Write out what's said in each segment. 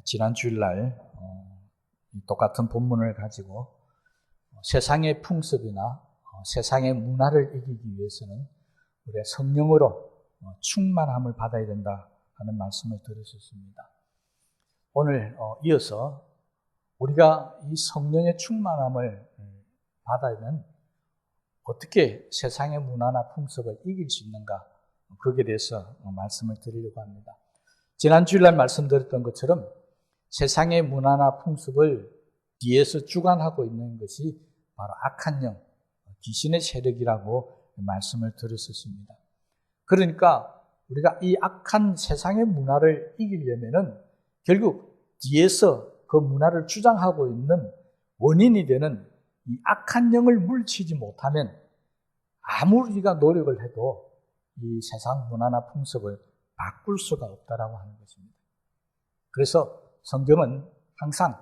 지난 주일날 똑같은 본문을 가지고 세상의 풍습이나 세상의 문화를 이기기 위해서는 우리가 성령으로 충만함을 받아야 된다 하는 말씀을 드렸었습니다. 오늘 이어서 우리가 이 성령의 충만함을 받으면 어떻게 세상의 문화나 풍습을 이길 수 있는가, 거기에 대해서 말씀을 드리려고 합니다. 지난 주일날 말씀드렸던 것처럼 세상의 문화나 풍습을 뒤에서 주관하고 있는 것이 바로 악한 영, 귀신의 세력이라고 말씀을 드렸었습니다. 그러니까 우리가 이 악한 세상의 문화를 이기려면은 결국 뒤에서 그 문화를 주장하고 있는 원인이 되는 이 악한 영을 물리치지 못하면 아무리 우리가 노력을 해도 이 세상 문화나 풍습을 바꿀 수가 없다라고 하는 것입니다. 그래서 성경은 항상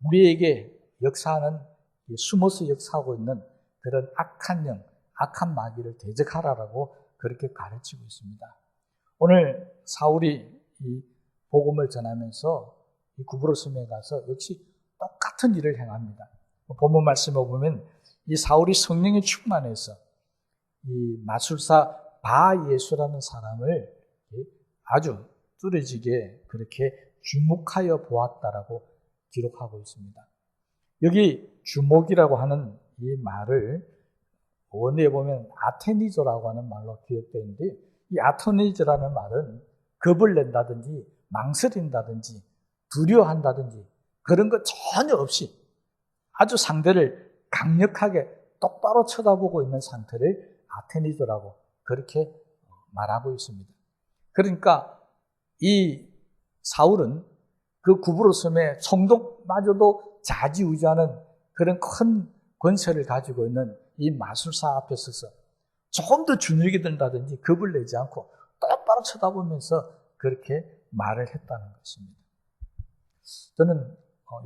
우리에게 역사하는, 숨어서 역사하고 있는 그런 악한 영, 악한 마귀를 대적하라라고 그렇게 가르치고 있습니다. 오늘 사울이 이 복음을 전하면서 이 구브로 섬에 가서 역시 똑같은 일을 행합니다. 본문 말씀에 보면 이 사울이 성령에 충만해서 이 마술사 바예수라는 사람을 아주 뚜렷하게 그렇게 주목하여 보았다라고 기록하고 있습니다. 여기 주목이라고 하는 이 말을 원어에 보면 아테니저라고 하는 말로 기억되어 있는데, 이 아테니저라는 말은 겁을 낸다든지 망설인다든지 두려워한다든지 그런 것 전혀 없이 아주 상대를 강력하게 똑바로 쳐다보고 있는 상태를 아테니저라고 그렇게 말하고 있습니다. 그러니까 이 사울은 그 구브로 섬의 총독마저도 좌지우지하는 그런 큰 권세를 가지고 있는 이 마술사 앞에 서서 조금 더 주눅이 든다든지 겁을 내지 않고 똑바로 쳐다보면서 그렇게 말을 했다는 것입니다. 저는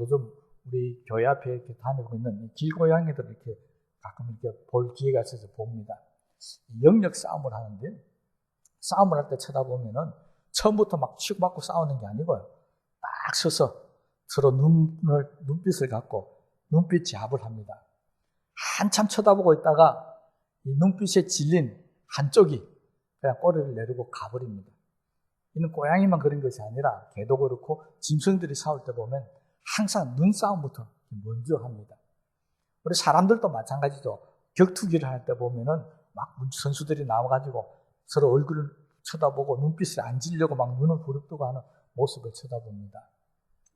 요즘 우리 교회 앞에 이렇게 다니고 있는 길고양이들을 이렇게 가끔 이렇게 볼 기회가 있어서 봅니다. 영역 싸움을 하는데, 싸움을 할 때 쳐다보면은 처음부터 막 치고받고 싸우는 게 아니고요, 딱 서서 서로 눈빛을 갖고 눈빛 제압을 합니다. 한참 쳐다보고 있다가 이 눈빛에 질린 한쪽이 그냥 꼬리를 내리고 가버립니다. 이는 고양이만 그런 것이 아니라 개도 그렇고 짐승들이 싸울 때 보면 항상 눈싸움부터 먼저 합니다. 우리 사람들도 마찬가지죠. 격투기를 할 때 보면은 막 선수들이 나와가지고 서로 얼굴을 쳐다보고 눈빛을 안 지려고 막 눈을 부릅뜨고 하는 모습을 쳐다봅니다.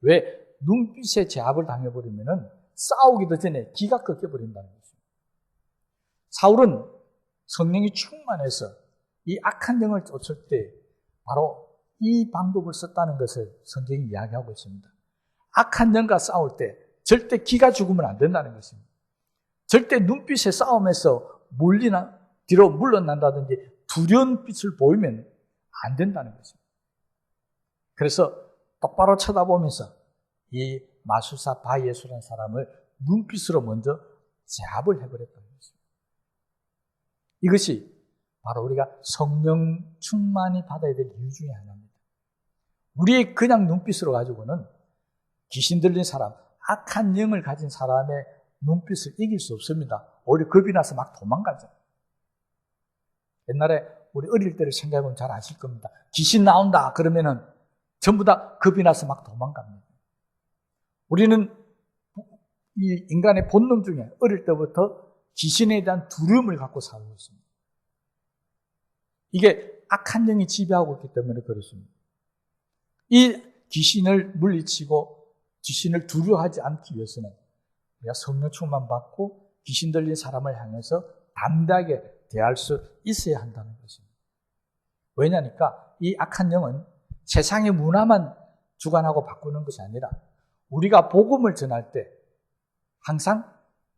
왜? 눈빛에 제압을 당해버리면은 싸우기도 전에 기가 꺾여버린다는 것입니다. 사울은 성령이 충만해서 이 악한 영을 쫓을 때 바로 이 방법을 썼다는 것을 성경이 이야기하고 있습니다. 악한 영과 싸울 때 절대 기가 죽으면 안 된다는 것입니다. 절대 눈빛의 싸움에서 뒤로 물러난다든지 두려운 빛을 보이면 안 된다는 것입니다. 그래서 똑바로 쳐다보면서 이 마술사 바예수라는 사람을 눈빛으로 먼저 제압을 해버렸다는 것입니다. 이것이 바로 우리가 성령 충만히 받아야 될 이유 중에 하나입니다. 우리의 그냥 눈빛으로 가지고는 귀신 들린 사람, 악한 영을 가진 사람의 눈빛을 이길 수 없습니다. 오히려 겁이 나서 막 도망가죠. 옛날에 우리 어릴 때를 생각해보면 잘 아실 겁니다. 귀신 나온다 그러면은 전부 다 겁이 나서 막 도망갑니다. 우리는 이 인간의 본능 중에 어릴 때부터 귀신에 대한 두려움을 갖고 살고 있습니다. 이게 악한 영이 지배하고 있기 때문에 그렇습니다. 이 귀신을 물리치고 귀신을 두려워하지 않기 위해서는 우리가 성령 충만 받고 귀신 들린 사람을 향해서 담대하게 대할 수 있어야 한다는 것입니다. 왜냐니까 이 악한 영은 세상의 문화만 주관하고 바꾸는 것이 아니라 우리가 복음을 전할 때 항상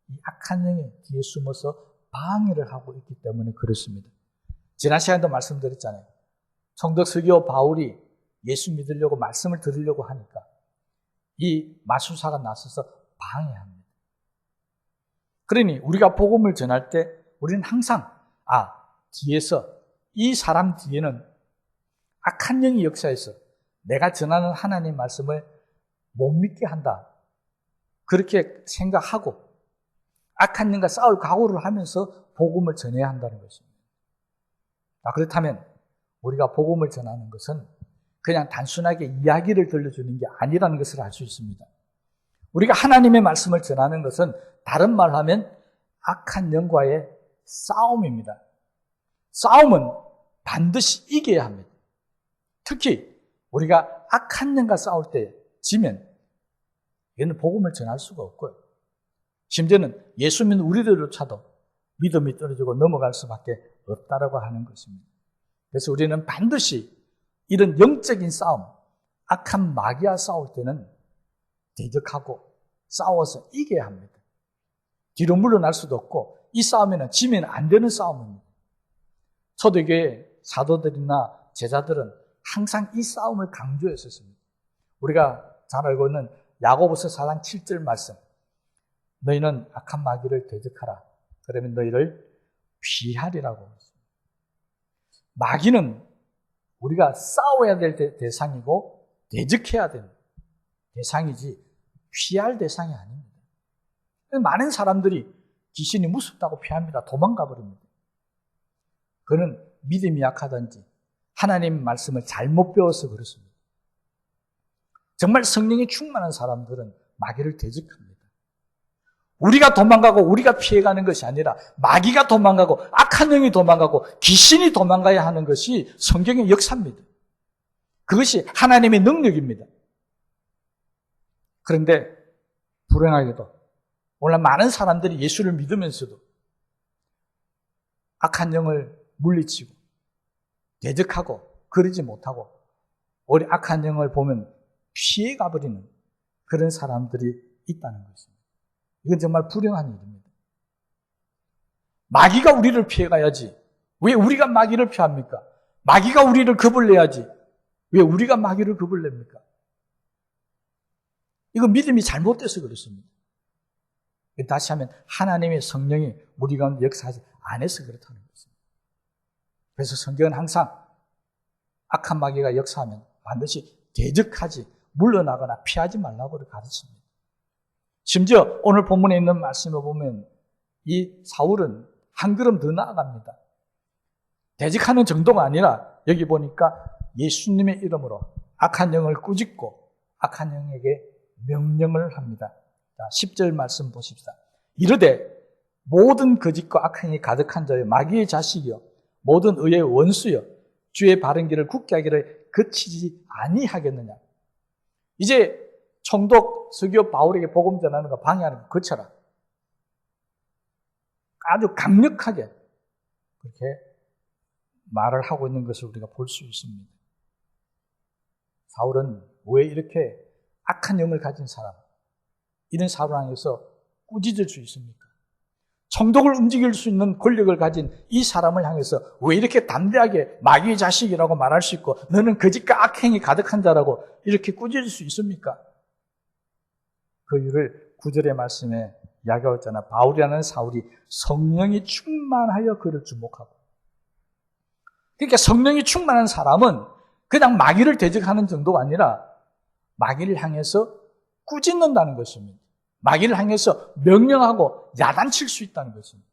이 악한 영이 뒤에 숨어서 방해를 하고 있기 때문에 그렇습니다. 지난 시간에도 말씀드렸잖아요. 성덕 설교 바울이 예수 믿으려고 말씀을 들으려고 하니까 이 마술사가 나서서 방해합니다. 그러니 우리가 복음을 전할 때 우리는 항상 뒤에서 이 사람 뒤에는 악한 영이 역사해서 내가 전하는 하나님의 말씀을 못 믿게 한다. 그렇게 생각하고 악한 영과 싸울 각오를 하면서 복음을 전해야 한다는 것입니다. 그렇다면 우리가 복음을 전하는 것은 그냥 단순하게 이야기를 들려주는 게 아니라는 것을 알 수 있습니다. 우리가 하나님의 말씀을 전하는 것은 다른 말로 하면 악한 영과의 싸움입니다. 싸움은 반드시 이겨야 합니다. 특히 우리가 악한 영과 싸울 때 지면 얘는 복음을 전할 수가 없고요. 심지어는 예수 믿는 우리들조차도 믿음이 떨어지고 넘어갈 수밖에 없다라고 하는 것입니다. 그래서 우리는 반드시 이런 영적인 싸움, 악한 마귀와 싸울 때는 대적하고 싸워서 이겨야 합니다. 뒤로 물러날 수도 없고 이 싸움에는 지면 안 되는 싸움입니다. 초대교회 사도들이나 제자들은 항상 이 싸움을 강조했었습니다. 우리가 잘 알고 있는 야고보서 4장 7절 말씀, 너희는 악한 마귀를 대적하라. 그러면 너희를 피하리라고 했습니다. 마귀는 우리가 싸워야 될 대상이고 대적해야 되는 대상이지 피할 대상이 아닙니다. 많은 사람들이 귀신이 무섭다고 피합니다. 도망가 버립니다. 그는 믿음이 약하든지 하나님 말씀을 잘못 배워서 그렇습니다. 정말 성령이 충만한 사람들은 마귀를 대적합니다. 우리가 도망가고 우리가 피해가는 것이 아니라 마귀가 도망가고 악한 영이 도망가고 귀신이 도망가야 하는 것이 성경의 역사입니다. 그것이 하나님의 능력입니다. 그런데 불행하게도 오늘 많은 사람들이 예수를 믿으면서도 악한 영을 물리치고 대적하고 그러지 못하고 우리 악한 영을 보면 피해가 버리는 그런 사람들이 있다는 것입니다. 이건 정말 불행한 일입니다. 마귀가 우리를 피해가야지 왜 우리가 마귀를 피합니까? 마귀가 우리를 겁을 내야지 왜 우리가 마귀를 겁을 냅니까? 이건 믿음이 잘못돼서 그렇습니다. 다시 하면 하나님의 성령이 우리 가운데 역사하지 않아서 그렇다는 것입니다. 그래서 성경은 항상 악한 마귀가 역사하면 반드시 대적하지 물러나거나 피하지 말라고 가르칩니다. 심지어 오늘 본문에 있는 말씀을 보면 이 사울은 한 걸음 더 나아갑니다. 대적하는 정도가 아니라 여기 보니까 예수님의 이름으로 악한 영을 꾸짖고 악한 영에게 명령을 합니다. 자, 10절 말씀 보십시다. 이르되 모든 거짓과 악행이 가득한 자여 마귀의 자식이여 모든 의의 원수여 주의 바른 길을 굳게 하기를 그치지 아니하겠느냐. 이제 총독 서기오 바울에게 복음 전하는 거 방해하는 거 그쳐라. 아주 강력하게 그렇게 말을 하고 있는 것을 우리가 볼 수 있습니다. 사울은 왜 이렇게 악한 영을 가진 사람, 이런 사람을 향해서 꾸짖을 수 있습니까? 총독을 움직일 수 있는 권력을 가진 이 사람을 향해서 왜 이렇게 담대하게 마귀의 자식이라고 말할 수 있고 너는 거짓과 악행이 가득한 자라고 이렇게 꾸짖을 수 있습니까? 그 이유를 9절의 말씀에 이야기하고 있잖아. 바울이라는 사울이 성령이 충만하여 그를 주목하고. 그러니까 성령이 충만한 사람은 그냥 마귀를 대적하는 정도가 아니라 마귀를 향해서 꾸짖는다는 것입니다. 마귀를 향해서 명령하고 야단칠 수 있다는 것입니다.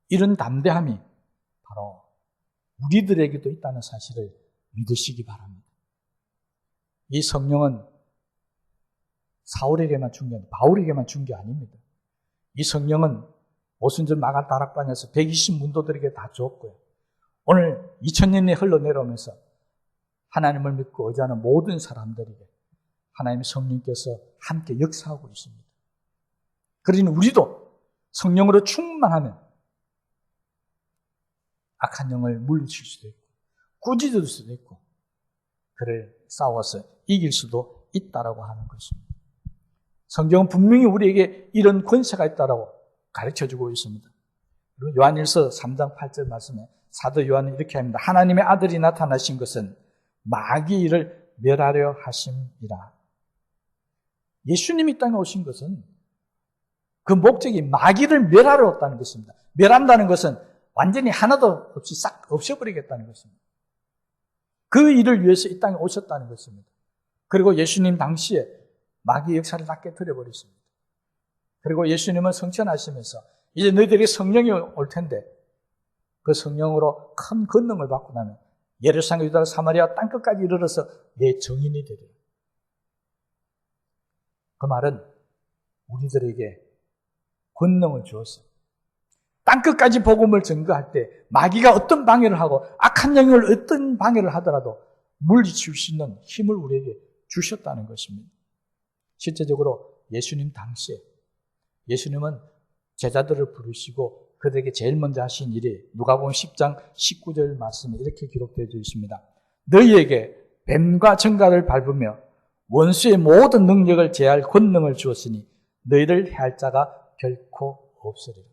이런 담대함이 바로 우리들에게도 있다는 사실을 믿으시기 바랍니다. 이 성령은 사울에게만 준 게 아니라 바울에게만 준 게 아닙니다. 이 성령은 오순절 마가 다락방에서 120문도들에게 다 주었고요. 오늘 2000년이 흘러내려오면서 하나님을 믿고 의지하는 모든 사람들에게 하나님의 성령께서 함께 역사하고 있습니다. 그러니 우리도 성령으로 충만하면 악한 영을 물리칠 수도 있고 꾸짖을 수도 있고 그를 싸워서 이길 수도 있다라고 하는 것입니다. 성경은 분명히 우리에게 이런 권세가 있다라고 가르쳐주고 있습니다. 그리고 요한일서 3장 8절 말씀에 사도 요한은 이렇게 합니다. 하나님의 아들이 나타나신 것은 마귀의 일을 멸하려 하심이라. 예수님이 이 땅에 오신 것은 그 목적이 마귀를 멸하러 왔다는 것입니다. 멸한다는 것은 완전히 하나도 없이 싹 없애버리겠다는 것입니다. 그 일을 위해서 이 땅에 오셨다는 것입니다. 그리고 예수님 당시에 마귀 역사를 다 깨뜨려버렸습니다. 그리고 예수님은 성천하시면서 이제 너희들에게 성령이 올 텐데 그 성령으로 큰 권능을 받고 나면 예루살렘, 유다, 사마리아 땅끝까지 이르러서 내 정인이 되리라. 그 말은 우리들에게 권능을 주어서 땅끝까지 복음을 증거할 때 마귀가 어떤 방해를 하고 악한 영을 어떤 방해를 하더라도 물리칠 수 있는 힘을 우리에게 주셨다는 것입니다. 실제적으로 예수님 당시에 예수님은 제자들을 부르시고 그들에게 제일 먼저 하신 일이 누가복음 10장 19절 말씀에 이렇게 기록되어 있습니다. 너희에게 뱀과 정갈을 밟으며 원수의 모든 능력을 제할 권능을 주었으니 너희를 해할 자가 결코 없으리라.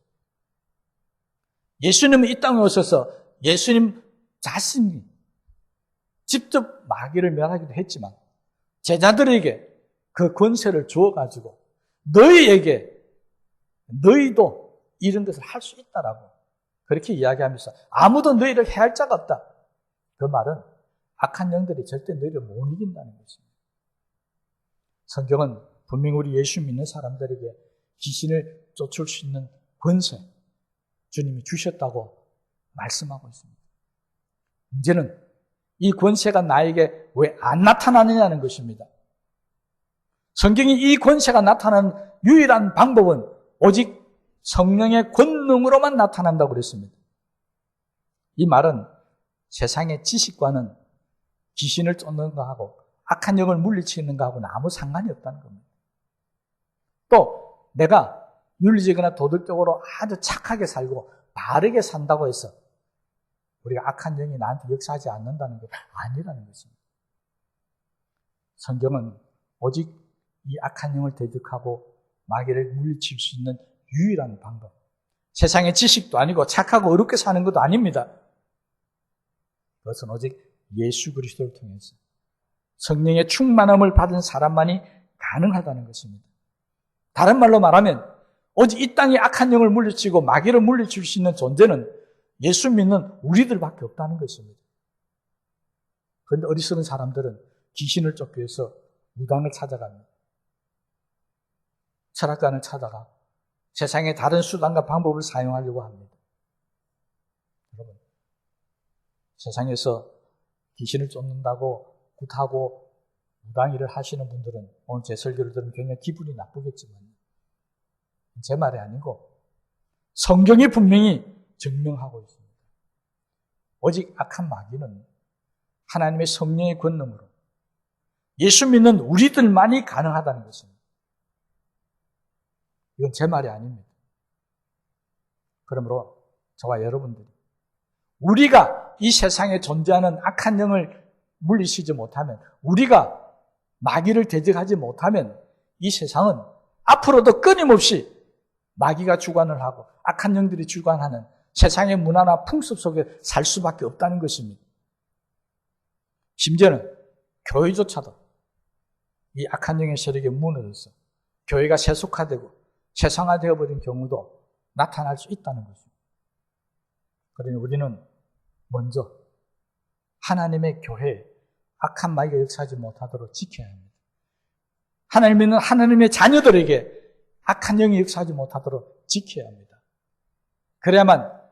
예수님은 이 땅에 오셔서 예수님 자신이 직접 마귀를 멸하기도 했지만 제자들에게 그 권세를 주어가지고 너희도 이런 것을 할 수 있다라고 그렇게 이야기하면서 아무도 너희를 해할 자가 없다. 그 말은 악한 영들이 절대 너희를 못 이긴다는 것입니다. 성경은 분명히 우리 예수 믿는 사람들에게 귀신을 쫓을 수 있는 권세 주님이 주셨다고 말씀하고 있습니다. 문제는 이 권세가 나에게 왜 안 나타나느냐는 것입니다. 성경이 이 권세가 나타나는 유일한 방법은 오직 성령의 권능으로만 나타난다고 그랬습니다. 이 말은 세상의 지식과는 귀신을 쫓는 것하고 악한 영을 물리치는 것하고는 아무 상관이 없다는 겁니다. 또 내가 윤리적이나 도덕적으로 아주 착하게 살고 바르게 산다고 해서 우리가 악한 영이 나한테 역사하지 않는다는 게 아니라는 것입니다. 성경은 오직 이 악한 영을 대적하고 마귀를 물리칠 수 있는 유일한 방법. 세상의 지식도 아니고 착하고 어렵게 사는 것도 아닙니다. 그것은 오직 예수 그리스도를 통해서 성령의 충만함을 받은 사람만이 가능하다는 것입니다. 다른 말로 말하면 오직 이 땅에 악한 영을 물리치고 마귀를 물리칠 수 있는 존재는 예수 믿는 우리들밖에 없다는 것입니다. 그런데 어리석은 사람들은 귀신을 쫓기 위해서 무당을 찾아갑니다. 철학관을 찾아가 세상의 다른 수단과 방법을 사용하려고 합니다. 여러분, 세상에서 귀신을 쫓는다고 굿하고 무당 일을 하시는 분들은 오늘 제 설교를 들으면 굉장히 기분이 나쁘겠지만 제 말이 아니고 성경이 분명히 증명하고 있습니다. 오직 악한 마귀는 하나님의 성령의 권능으로 예수 믿는 우리들만이 가능하다는 것입니다. 이건 제 말이 아닙니다. 그러므로 저와 여러분들이 우리가 이 세상에 존재하는 악한 영을 물리치지 못하면 우리가 마귀를 대적하지 못하면 이 세상은 앞으로도 끊임없이 마귀가 주관을 하고 악한 영들이 주관하는 세상의 문화나 풍습 속에 살 수밖에 없다는 것입니다. 심지어는 교회조차도 이 악한 영의 세력에 무너져서 교회가 세속화되고 세상화되어 버린 경우도 나타날 수 있다는 것입니다. 그러니 우리는 먼저 하나님의 교회에 악한 마귀가 역사하지 못하도록 지켜야 합니다. 하나님 믿는 하나님의 자녀들에게 악한 영이 역사하지 못하도록 지켜야 합니다. 그래야만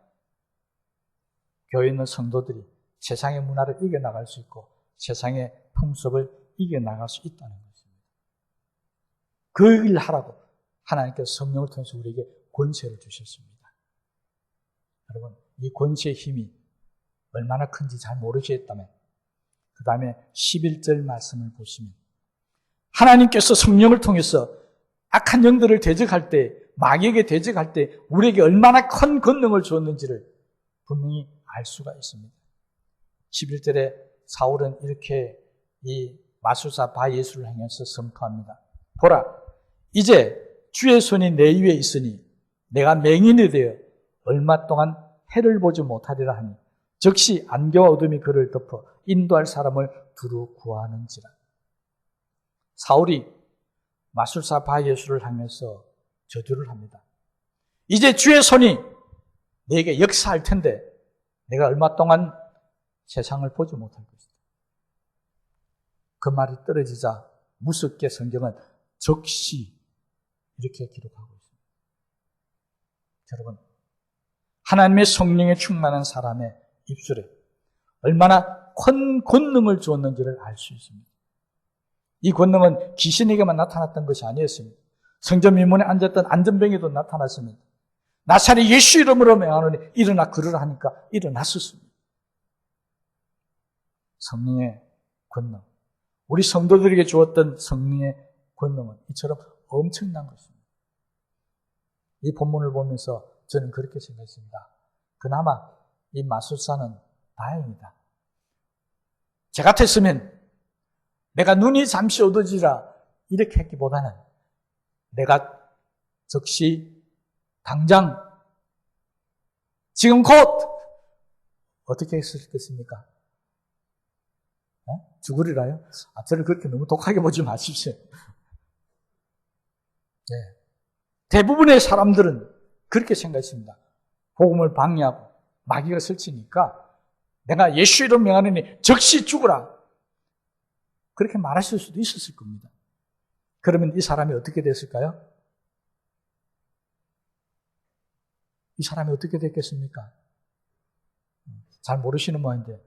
교회에 있는 성도들이 세상의 문화를 이겨나갈 수 있고 세상의 풍습을 이겨나갈 수 있다는 것입니다. 그 일을 하라고 하나님께서 성령을 통해서 우리에게 권세를 주셨습니다. 여러분, 이 권세의 힘이 얼마나 큰지 잘 모르시겠다면 그 다음에 11절 말씀을 보시면 하나님께서 성령을 통해서 악한 영들을 대적할 때 마귀에게 대적할 때 우리에게 얼마나 큰 권능을 주었는지를 분명히 알 수가 있습니다. 11절에 사울은 이렇게 이 마술사 바예수를 향해서 선포합니다. 보라, 이제 주의 손이 내 위에 있으니 내가 맹인이 되어 얼마 동안 해를 보지 못하리라 하니 즉시 안개와 어둠이 그를 덮어 인도할 사람을 두루 구하는지라. 사울이 마술사 바예수를 향해서 저주를 합니다. 이제 주의 손이 내게 역사할 텐데 내가 얼마 동안 세상을 보지 못할 것이다. 그 말이 떨어지자 무섭게 성경은 적시 이렇게 기록하고 있습니다. 여러분, 하나님의 성령에 충만한 사람의 입술에 얼마나 큰 권능을 주었는지를 알 수 있습니다. 이 권능은 귀신에게만 나타났던 것이 아니었습니다. 성전 민문에 앉았던 안전병에도 나타났습니다. 나사렛 예수 이름으로 명하노니 일어나 걸으라 하니까 일어났었습니다. 성령의 권능, 우리 성도들에게 주었던 성령의 권능은 이처럼 엄청난 것입니다. 이 본문을 보면서 저는 그렇게 생각했습니다. 그나마 이 마술사는 다행이다. 제 같았으면 내가 눈이 잠시 어두지라 이렇게 했기보다는 내가 즉시 당장 지금 곧 어떻게 했겠습니까? 죽으리라요? 저를 그렇게 너무 독하게 보지 마십시오. 네. 대부분의 사람들은 그렇게 생각했습니다. 복음을 방해하고 마귀가 설치니까 내가 예수 이름 명하느니 즉시 죽으라. 그렇게 말하실 수도 있었을 겁니다. 그러면 이 사람이 어떻게 됐을까요? 이 사람이 어떻게 됐겠습니까? 잘 모르시는 모양인데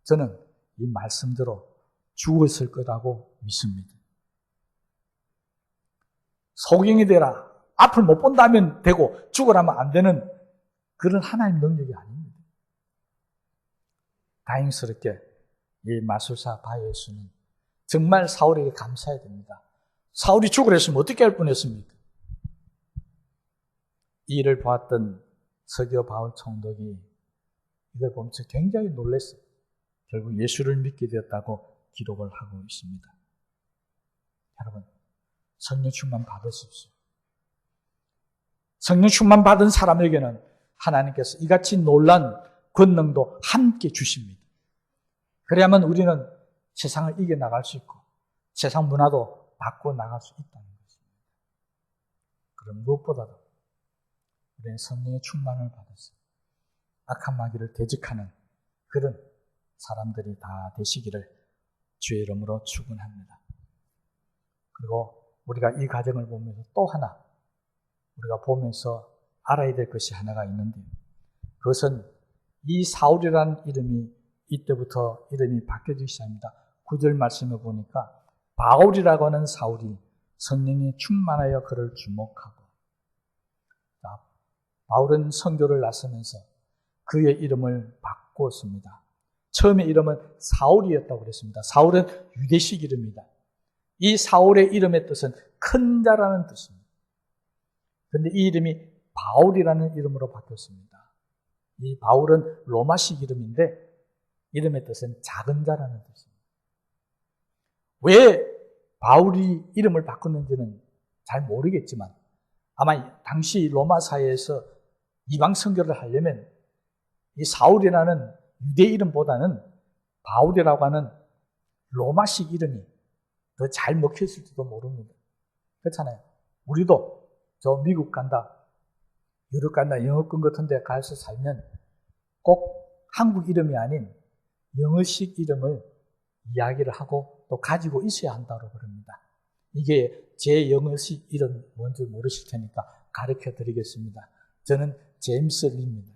저는 이 말씀대로 죽었을 거라고 믿습니다. 소경이 되라. 앞을 못 본다면 되고 죽으라면 안 되는 그런 하나님 능력이 아닙니다. 다행스럽게 이 마술사 바예수는 정말 사울에게 감사해야 됩니다. 사울이 죽으라 했으면 어떻게 할 뻔했습니까? 이 일을 보았던 서기오 바울 총독이 이걸 보면서 굉장히 놀랐어요. 결국 예수를 믿게 되었다고 기록을 하고 있습니다. 여러분, 성령 충만 받으십시오. 성령 충만 받은 사람에게는 하나님께서 이같이 놀란 권능도 함께 주십니다. 그래야만 우리는 세상을 이겨나갈 수 있고 세상 문화도 바꿔나갈 수 있다는 것입니다. 그럼 무엇보다도 우리는 성령의 충만을 받아서 악한 마귀를 대적하는 그런 사람들이 다 되시기를 주의 이름으로 축원합니다. 그리고 우리가 이 과정을 보면서 또 하나 우리가 보면서 알아야 될 것이 하나가 있는데 그것은 이 사울이라는 이름이 이때부터 이름이 바뀌어지기 시작합니다. 9절 말씀을 보니까 바울이라고 하는 사울이 성령이 충만하여 그를 주목하고 바울은 선교를 나서면서 그의 이름을 바꾸었습니다. 처음에 이름은 사울이었다고 그랬습니다. 사울은 유대식 이름입니다. 이 사울의 이름의 뜻은 큰 자라는 뜻입니다. 그런데 이 이름이 바울이라는 이름으로 바뀌었습니다. 이 바울은 로마식 이름인데 이름의 뜻은 작은 자라는 뜻입니다. 왜 바울이 이름을 바꿨는지는 잘 모르겠지만 아마 당시 로마 사회에서 이방 선교를 하려면 이 사울이라는 유대 이름보다는 바울이라고 하는 로마식 이름이 더 잘 먹혔을지도 모릅니다. 그렇잖아요. 우리도 저 미국 간다, 유럽 간다, 영어권 같은 데 가서 살면 꼭 한국 이름이 아닌 영어식 이름을 이야기를 하고 또 가지고 있어야 한다고 그럽니다. 이게 제 영어식 이름 뭔지 모르실 테니까 가르쳐 드리겠습니다. 저는 제임스 리입니다.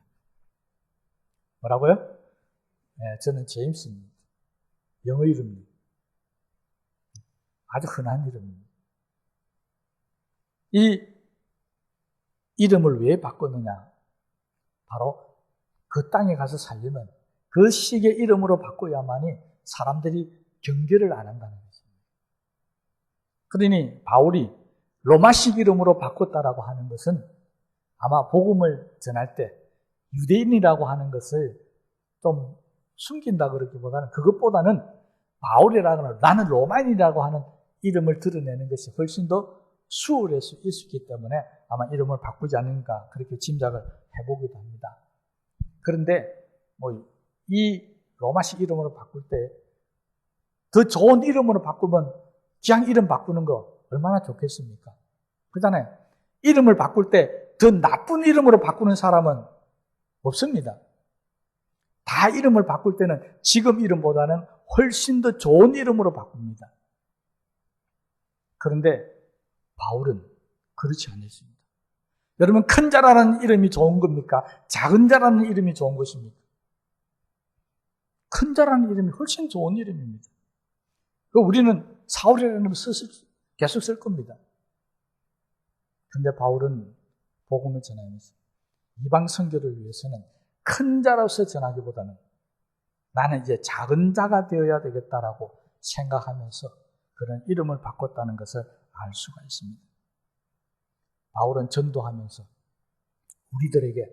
뭐라고요? 네, 저는 제임스입니다. 영어 이름입니다. 아주 흔한 이름입니다. 이 이름을 왜 바꿨느냐? 바로 그 땅에 가서 살려면 그 식의 이름으로 바꿔야만이 사람들이 경계를 안 한다는 것입니다. 그러니 바울이 로마식 이름으로 바꿨다라고 하는 것은 아마 복음을 전할 때 유대인이라고 하는 것을 좀 숨긴다 그러기보다는 그것보다는 바울이라고 나는 로마인이라고 하는 이름을 드러내는 것이 훨씬 더 수월할 수 있었기 때문에 아마 이름을 바꾸지 않는가 그렇게 짐작을 해보기도 합니다. 그런데 이 로마식 이름으로 바꿀 때 더 좋은 이름으로 바꾸면 그냥 이름 바꾸는 거 얼마나 좋겠습니까? 그렇잖아요. 이름을 바꿀 때 더 나쁜 이름으로 바꾸는 사람은 없습니다. 다 이름을 바꿀 때는 지금 이름보다는 훨씬 더 좋은 이름으로 바꿉니다. 그런데 바울은 그렇지 않았습니다. 여러분, 큰 자라는 이름이 좋은 겁니까? 작은 자라는 이름이 좋은 것입니까? 큰 자라는 이름이 훨씬 좋은 이름입니다. 우리는 사울이라는 이름을 계속 쓸 겁니다. 그런데 바울은 복음을 전하면서 이방 선교를 위해서는 큰 자로서 전하기보다는 나는 이제 작은 자가 되어야 되겠다라고 생각하면서 그런 이름을 바꿨다는 것을 알 수가 있습니다. 바울은 전도하면서 우리들에게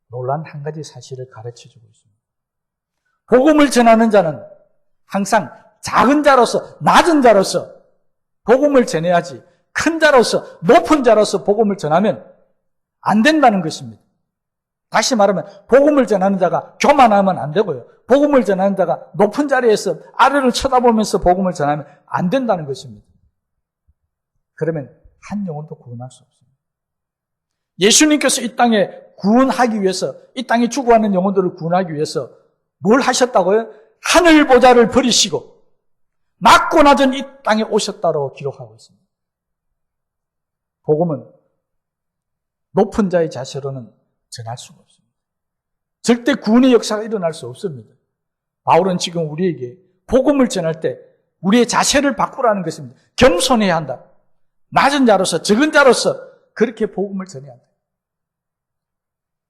놀라운 한 가지 사실을 가르쳐주고 있습니다. 복음을 전하는 자는 항상 작은 자로서, 낮은 자로서 복음을 전해야지 큰 자로서, 높은 자로서 복음을 전하면 안 된다는 것입니다. 다시 말하면 복음을 전하는 자가 교만하면 안 되고요. 복음을 전하는 자가 높은 자리에서 아래를 쳐다보면서 복음을 전하면 안 된다는 것입니다. 그러면 한 영혼도 구원할 수 없습니다. 예수님께서 이 땅에 구원하기 위해서, 이 땅에 죽어가는 영혼들을 구원하기 위해서 뭘 하셨다고요? 하늘 보좌를 버리시고 낮고 낮은 이 땅에 오셨다고 기록하고 있습니다. 복음은 높은 자의 자세로는 전할 수가 없습니다. 절대 구원의 역사가 일어날 수 없습니다. 바울은 지금 우리에게 복음을 전할 때 우리의 자세를 바꾸라는 것입니다. 겸손해야 한다. 낮은 자로서, 적은 자로서 그렇게 복음을 전해야 한다.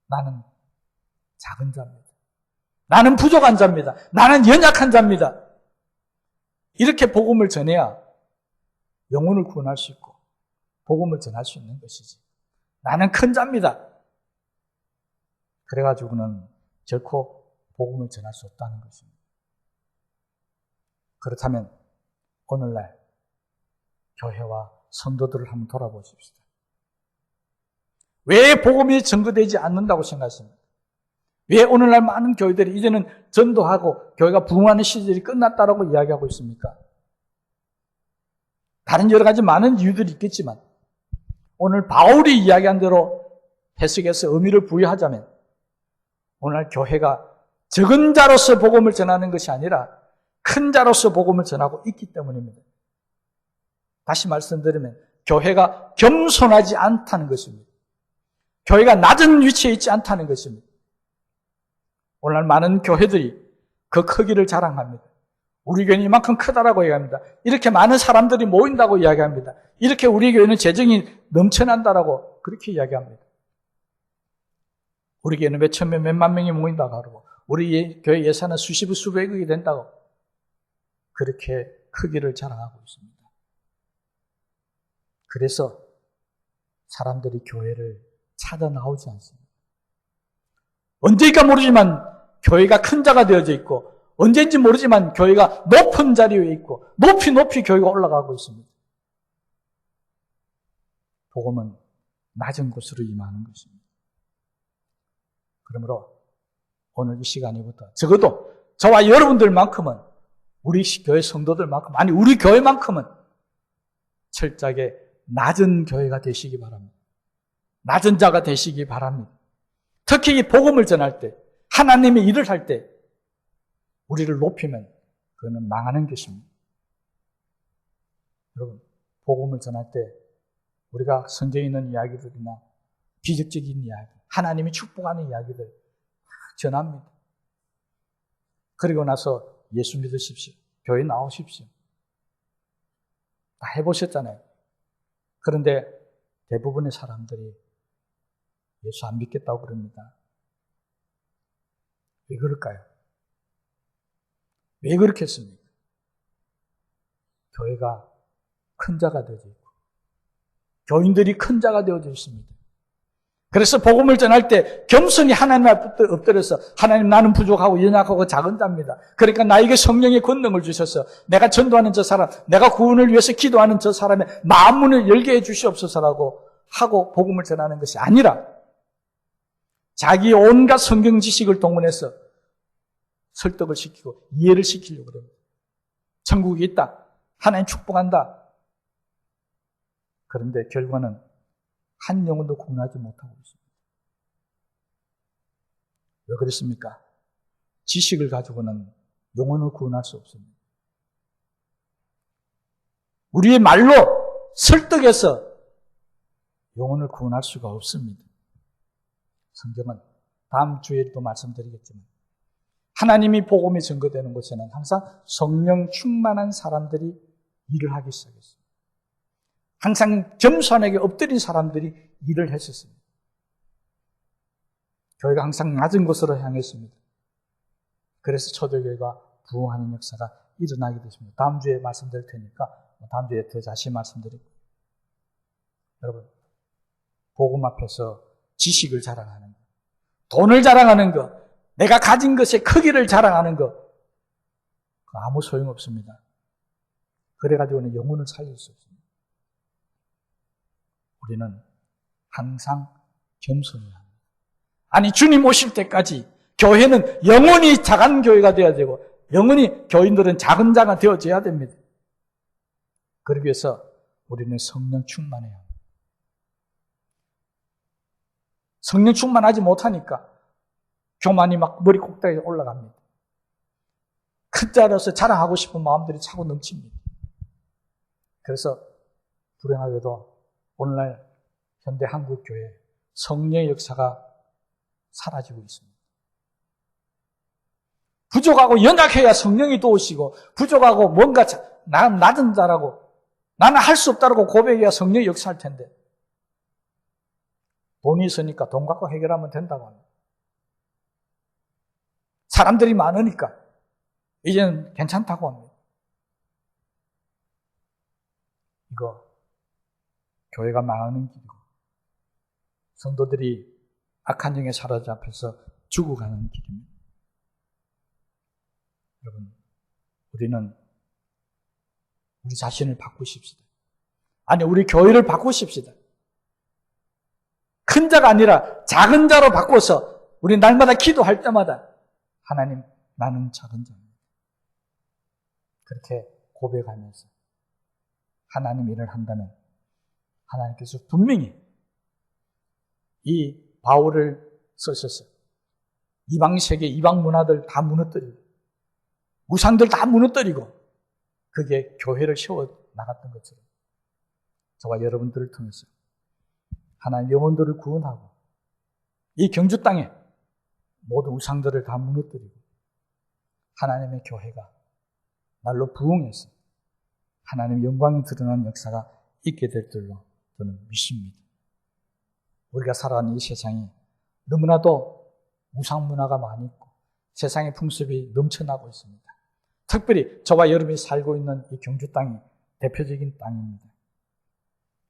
나는 작은 자입니다. 나는 부족한 자입니다. 나는 연약한 자입니다. 이렇게 복음을 전해야 영혼을 구원할 수 있고 복음을 전할 수 있는 것이지. 나는 큰 자입니다. 그래가지고는 결코 복음을 전할 수 없다는 것입니다. 그렇다면 오늘날 교회와 성도들을 한번 돌아보십시다. 왜 복음이 전거되지 않는다고 생각하십니까? 왜 오늘날 많은 교회들이 이제는 전도하고 교회가 부흥하는 시절이 끝났다라고 이야기하고 있습니까? 다른 여러 가지 많은 이유들이 있겠지만 오늘 바울이 이야기한 대로 해석해서 의미를 부여하자면 오늘 교회가 적은 자로서 복음을 전하는 것이 아니라 큰 자로서 복음을 전하고 있기 때문입니다. 다시 말씀드리면 교회가 겸손하지 않다는 것입니다. 교회가 낮은 위치에 있지 않다는 것입니다. 오늘 많은 교회들이 그 크기를 자랑합니다. 우리 교회는 이만큼 크다라고 이야기합니다. 이렇게 많은 사람들이 모인다고 이야기합니다. 이렇게 우리 교회는 재정이 넘쳐난다라고 그렇게 이야기합니다. 우리 교회는 몇 천 명, 몇만 명이 모인다고 하고 우리 교회 예산은 수십억, 수백억이 된다고 그렇게 크기를 자랑하고 있습니다. 그래서 사람들이 교회를 찾아 나오지 않습니다. 언제일까 모르지만 교회가 큰 자가 되어져 있고 언제인지 모르지만 교회가 높은 자리에 있고 높이 교회가 올라가고 있습니다. 복음은 낮은 곳으로 임하는 것입니다. 그러므로 오늘 이 시간에부터 적어도 저와 여러분들만큼은 우리 교회 성도들만큼 아니 우리 교회만큼은 철저하게 낮은 교회가 되시기 바랍니다. 낮은 자가 되시기 바랍니다. 특히 이 복음을 전할 때 하나님의 일을 할 때 우리를 높이면 그거는 망하는 것입니다. 여러분 복음을 전할 때 우리가 성경에 있는 이야기들이나 기적적인 이야기 하나님이 축복하는 이야기들 전합니다. 그리고 나서 예수 믿으십시오. 교회 나오십시오. 다 해보셨잖아요. 그런데 대부분의 사람들이 예수 안 믿겠다고 그럽니다. 왜 그럴까요? 왜 그렇겠습니까? 교회가 큰 자가 되어져 있고 교인들이 큰 자가 되어져 있습니다. 그래서 복음을 전할 때 겸손히 하나님 앞에 엎드려서 하나님 나는 부족하고 연약하고 작은 자입니다. 그러니까 나에게 성령의 권능을 주셔서 내가 전도하는 저 사람, 내가 구원을 위해서 기도하는 저 사람의 마음문을 열게 해 주시옵소서라고 하고 복음을 전하는 것이 아니라 자기 온갖 성경 지식을 동원해서 설득을 시키고 이해를 시키려고 합니다. 천국이 있다. 하나님 축복한다. 그런데 결과는 한 영혼도 구원하지 못하고 있습니다. 왜 그렇습니까? 지식을 가지고는 영혼을 구원할 수 없습니다. 우리의 말로 설득해서 영혼을 구원할 수가 없습니다. 성경은 다음 주에도 말씀드리겠지만 하나님이 복음이 증거되는 곳에는 항상 성령 충만한 사람들이 일을 하기 시작했습니다. 항상 겸손하게 엎드린 사람들이 일을 했었습니다. 교회가 항상 낮은 곳으로 향했습니다. 그래서 초대교회가 부흥하는 역사가 일어나게 됐습니다. 다음 주에 말씀드릴 테니까 다음 주에 더 자세히 말씀드리고, 여러분 복음 앞에서 지식을 자랑하는 것, 돈을 자랑하는 것, 내가 가진 것의 크기를 자랑하는 것, 아무 소용없습니다. 그래가지고는 영혼을 살릴 수 없습니다. 우리는 항상 겸손해야 합니다. 아니, 주님 오실 때까지 교회는 영원히 작은 교회가 되어야 되고 영원히 교인들은 작은 자가 되어져야 됩니다. 그러기 위해서 우리는 성령 충만해야 합니다. 성령 충만하지 못하니까 교만이 막 머리 꼭대기에 올라갑니다. 큰 자로서 자랑하고 싶은 마음들이 차고 넘칩니다. 그래서 불행하게도 오늘날 현대 한국교회 성령의 역사가 사라지고 있습니다. 부족하고 연약해야 성령이 도우시고, 부족하고 뭔가 낮은 자라고 나는 할 수 없다고 고백해야 성령이 역사할 텐데, 돈이 있으니까 돈 갖고 해결하면 된다고 합니다. 사람들이 많으니까 이제는 괜찮다고 합니다. 이거 교회가 망하는 길이고 성도들이 악한 영에 사로잡혀서 죽어가는 길입니다. 여러분, 우리는 우리 자신을 바꾸십시다. 아니, 우리 교회를 바꾸십시다. 큰 자가 아니라 작은 자로 바꿔서 우리 날마다 기도할 때마다 하나님, 나는 작은 자입니다. 그렇게 고백하면서 하나님 일을 한다면 하나님께서 분명히 이 바울을 쓰셔서 이방 세계, 이방 문화들 다 무너뜨리고 우상들 다 무너뜨리고 그게 교회를 세워 나갔던 것처럼 저와 여러분들을 통해서 하나님 영혼들을 구원하고 이 경주 땅에 모든 우상들을 다 무너뜨리고 하나님의 교회가 날로 부흥해서 하나님의 영광이 드러나는 역사가 있게 될 줄로 저는 믿습니다. 우리가 살아가는 이 세상이 너무나도 우상 문화가 많이 있고 세상의 풍습이 넘쳐나고 있습니다. 특별히 저와 여러분이 살고 있는 이 경주 땅이 대표적인 땅입니다.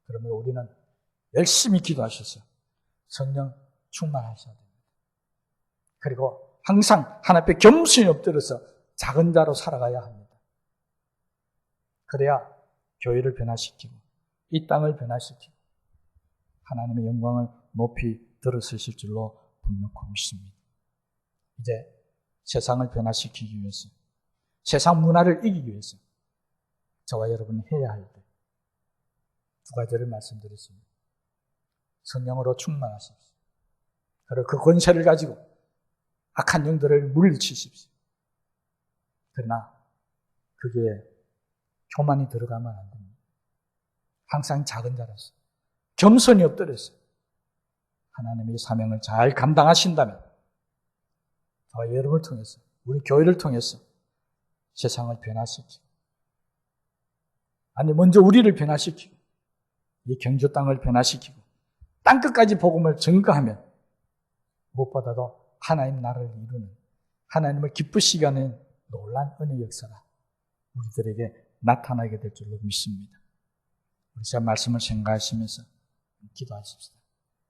그러면 우리는 열심히 기도하셔서 성령 충만하셔야 됩니다. 그리고 항상 하나님 앞에 겸손히 엎드려서 작은 자로 살아가야 합니다. 그래야 교회를 변화시키고 이 땅을 변화시키고 하나님의 영광을 높이 들어서실 줄로 분명히 믿습니다. 이제 세상을 변화시키기 위해서, 세상 문화를 이기기 위해서 저와 여러분이 해야 할 때 두 가지를 말씀드렸습니다. 성령으로 충만하십시오. 그리고 그 권세를 가지고 악한 영들을 물리치십시오. 그러나 그게 교만이 들어가면 안 됩니다. 항상 작은 자라서 겸손히 엎드려서 하나님의 사명을 잘 감당하신다면 저와 여러분을 통해서, 우리 교회를 통해서 세상을 변화시키고, 아니 먼저 우리를 변화시키고 이 경주 땅을 변화시키고 땅끝까지 복음을 증거하면 무엇보다도 하나님 나라를 이루는, 하나님을 기쁘시게 하는 놀라운 은혜의 역사가 우리들에게 나타나게 될 줄로 믿습니다. 우리 자 말씀을 생각하시면서 기도하십시다.